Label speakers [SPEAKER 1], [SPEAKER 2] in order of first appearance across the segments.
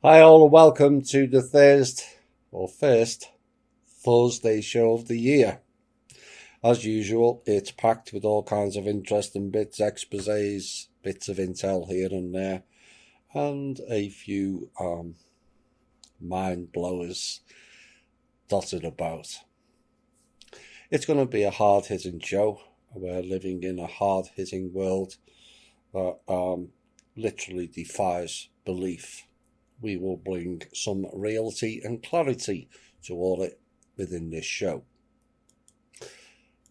[SPEAKER 1] Hi all and welcome to the first Thursday show of the year. As usual, it's packed with all kinds of interesting bits, exposés, bits of intel here and there, and a few mind blowers dotted about. It's going to be a hard-hitting show. We're living in a hard-hitting world that literally defies belief. We will bring some reality and clarity to all it within this show.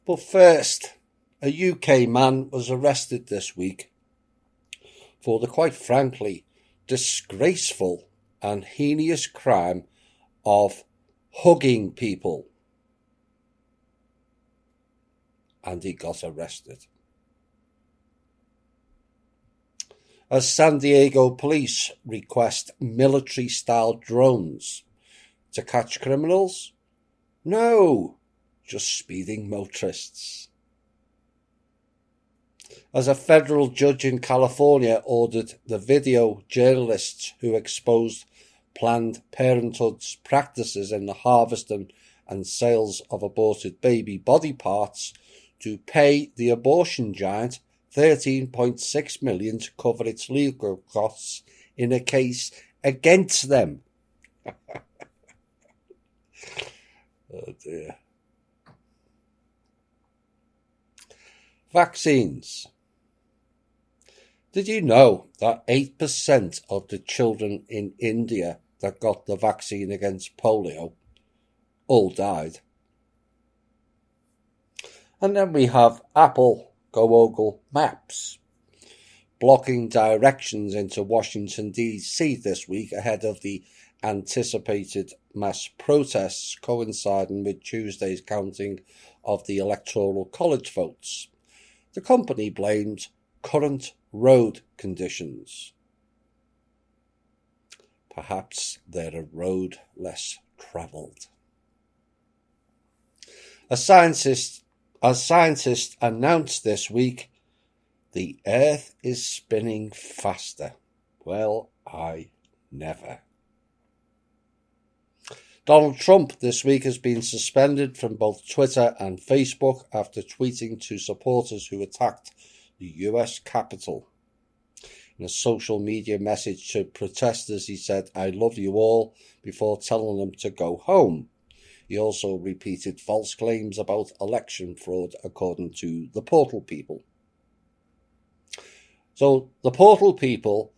[SPEAKER 1] But first, a UK man was arrested this week for the quite frankly disgraceful and heinous crime of hugging people. And he got arrested. As San Diego police request military-style drones to catch criminals? No, just speeding motorists. As a federal judge in California ordered the video journalists who exposed Planned Parenthood's practices in the harvesting and sales of aborted baby body parts to pay the abortion giant $13.6 million to cover its legal costs in a case against them. Oh dear. Vaccines. Did you know that 8% of the children in India that got the vaccine against polio all died? And then we have Apple Google Maps blocking directions into Washington, D.C. this week ahead of the anticipated mass protests coinciding with Tuesday's counting of the Electoral College votes. The company blames current road conditions. Perhaps they're a road less travelled. As scientists announced this week, the Earth is spinning faster. Well, I never. Donald Trump this week has been suspended from both Twitter and Facebook after tweeting to supporters who attacked the US Capitol. In a social media message to protesters, he said, "I love you all," before telling them to go home. He also repeated false claims about election fraud, according to the Portal People. So the Portal People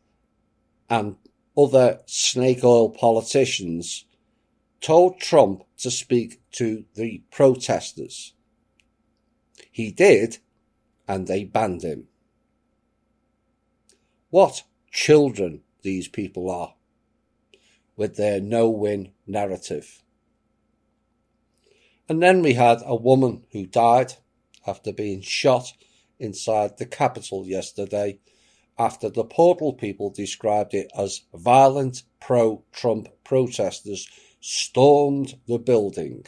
[SPEAKER 1] and other snake oil politicians told Trump to speak to the protesters. He did, and they banned him. What children these people are, with their no-win narrative. And then we had a woman who died after being shot inside the Capitol yesterday after the Portal People described it as violent pro-Trump protesters stormed the building.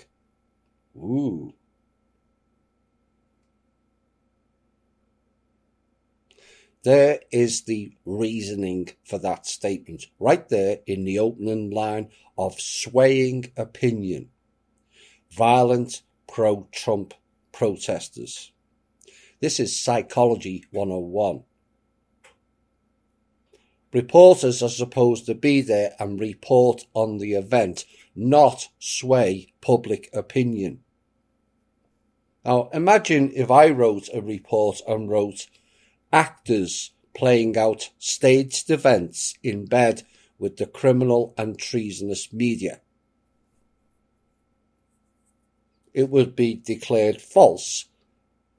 [SPEAKER 1] Ooh. There is the reasoning for that statement, right there in the opening line of Swaying Opinion. Violent pro-Trump protesters. This is Psychology 101. Reporters are supposed to be there and report on the event, not sway public opinion. Now, imagine if I wrote a report and wrote actors playing out staged events in bed with the criminal and treasonous media. It would be declared false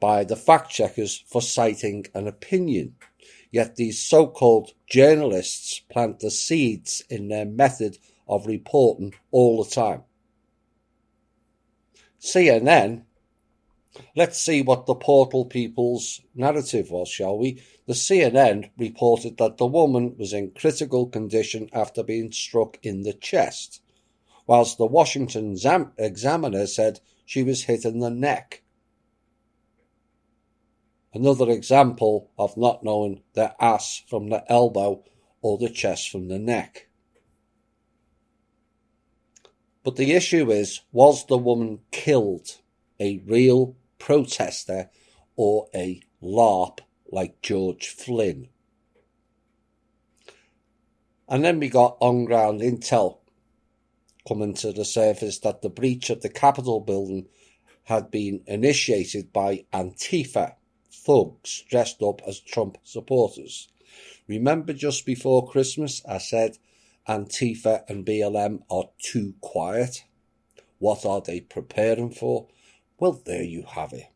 [SPEAKER 1] by the fact-checkers for citing an opinion. Yet these so-called journalists plant the seeds in their method of reporting all the time. CNN, let's see what the Portal People's narrative was, shall we? The CNN reported that the woman was in critical condition after being struck in the chest, whilst the Washington Examiner said she was hit in the neck. Another example of not knowing the ass from the elbow or the chest from the neck. But the issue is, was the woman killed a real protester or a LARP like George Flynn? And then we got on-ground intel coming to the surface that the breach of the Capitol building had been initiated by Antifa thugs dressed up as Trump supporters. Remember just before Christmas I said Antifa and BLM are too quiet? What are they preparing for? Well, there you have it.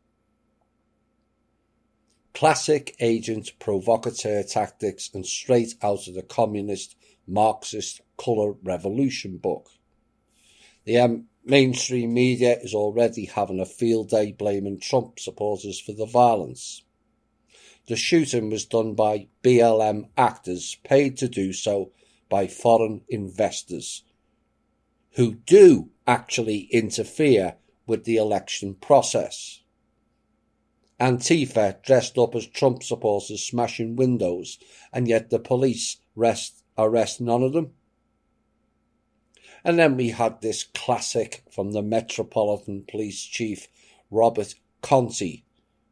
[SPEAKER 1] Classic agent provocateur tactics and straight out of the communist Marxist colour revolution book. The mainstream media is already having a field day blaming Trump supporters for the violence. The shooting was done by BLM actors paid to do so by foreign investors who do actually interfere with the election process. Antifa dressed up as Trump supporters smashing windows, and yet the police arrest none of them. And then we had this classic from the Metropolitan Police Chief Robert Conte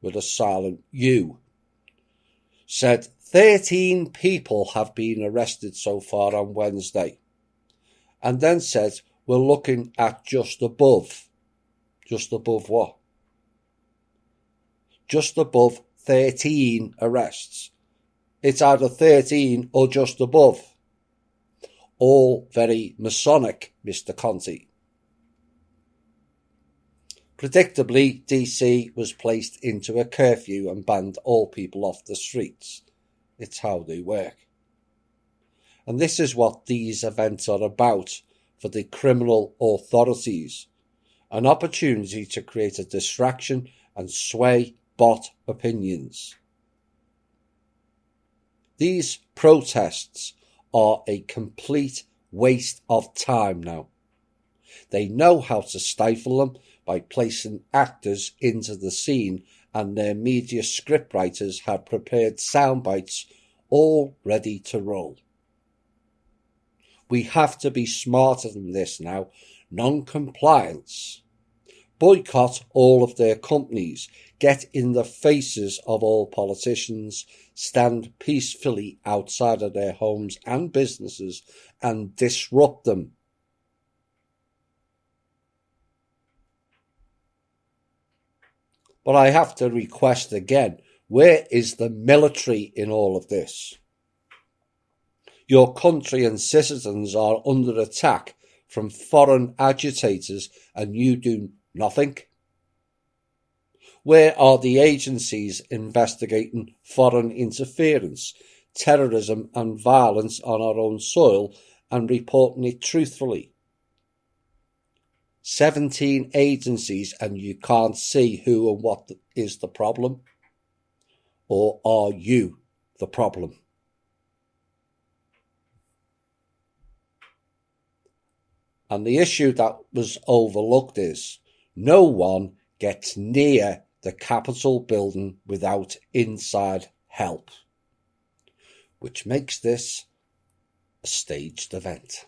[SPEAKER 1] with a silent U. Said 13 people have been arrested so far on Wednesday. And then said we're looking at just above. Just above what? Just above 13 arrests. It's either 13 or just above. All very Masonic, Mr. Conte. Predictably, DC was placed into a curfew and banned all people off the streets. It's how they work. And this is what these events are about for the criminal authorities. An opportunity to create a distraction and sway bot opinions. These protests are a complete waste of time now. They know how to stifle them by placing actors into the scene, and their media scriptwriters have prepared sound bites all ready to roll. We have to be smarter than this now. Non-compliance. Boycott all of their companies. Get in the faces of all politicians. Stand peacefully outside of their homes and businesses and disrupt them. But I have to request again, where is the military in all of this? Your country and citizens are under attack from foreign agitators and you do nothing. Where are the agencies investigating foreign interference, terrorism and violence on our own soil and reporting it truthfully? 17 agencies and you can't see who and what is the problem? Or are you the problem? And the issue that was overlooked is no one gets near the Capitol building without inside help, which makes this a staged event.